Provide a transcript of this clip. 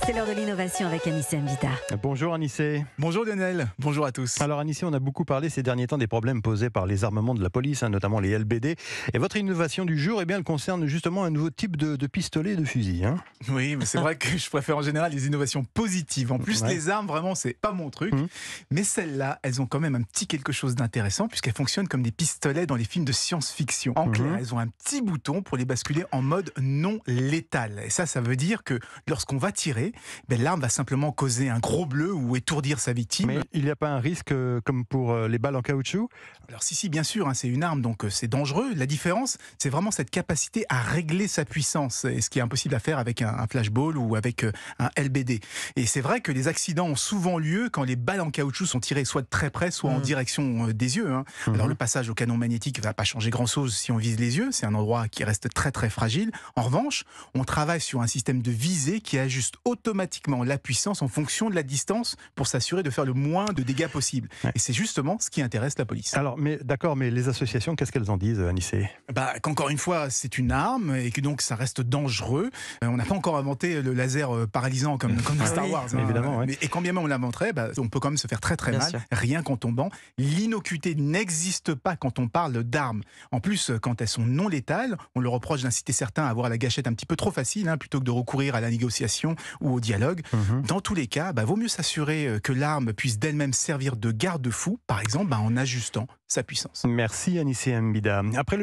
C'est l'heure de l'innovation avec Anissé Mbita. Bonjour Anissé. Bonjour Lionel, bonjour à tous. Alors Anissé, on a beaucoup parlé ces derniers temps des problèmes posés par les armements de la police, notamment les LBD. Et votre innovation du jour, elle concerne justement un nouveau type de pistolet et de fusil. Oui, mais c'est vrai que je préfère en général les innovations positives. En plus, les armes, vraiment, c'est pas mon truc. Mais celles-là, elles ont quand même un petit quelque chose d'intéressant puisqu'elles fonctionnent comme des pistolets dans les films de science-fiction. En clair, elles ont un petit bouton pour les basculer en mode non létal. Et ça veut dire que lorsqu'on va tirer, l'arme va simplement causer un gros bleu ou étourdir sa victime. Mais il n'y a pas un risque comme pour les balles en caoutchouc? Alors si, bien sûr, c'est une arme, donc c'est dangereux. La différence, c'est vraiment cette capacité à régler sa puissance, et ce qui est impossible à faire avec un flashball ou avec un LBD. Et c'est vrai que les accidents ont souvent lieu quand les balles en caoutchouc sont tirées soit de très près, soit en direction des yeux. Alors le passage au canon magnétique ne va pas changer grand-chose si on vise les yeux, c'est un endroit qui reste très très fragile. En revanche, on travaille sur un système de visée qui ajuste automatiquement la puissance en fonction de la distance pour s'assurer de faire le moins de dégâts possible. Et c'est justement ce qui intéresse la police. Alors, d'accord, mais les associations, qu'est-ce qu'elles en disent, Anissé? Qu'encore une fois, c'est une arme et que donc ça reste dangereux. On n'a pas encore inventé le laser paralysant comme dans Star Wars. Évidemment, Et quand bien même on l'inventerait, on peut quand même se faire très mal, rien qu'en tombant. L'innocuité n'existe pas quand on parle d'armes. En plus, quand elles sont non létales, on leur reproche d'inciter certains à avoir la gâchette un petit peu trop facile, plutôt que de recourir à la négociation ou au dialogue. Dans tous les cas, vaut mieux s'assurer que l'arme puisse d'elle-même servir de garde-fou, par exemple en ajustant sa puissance. Merci Anissé Mbida. Après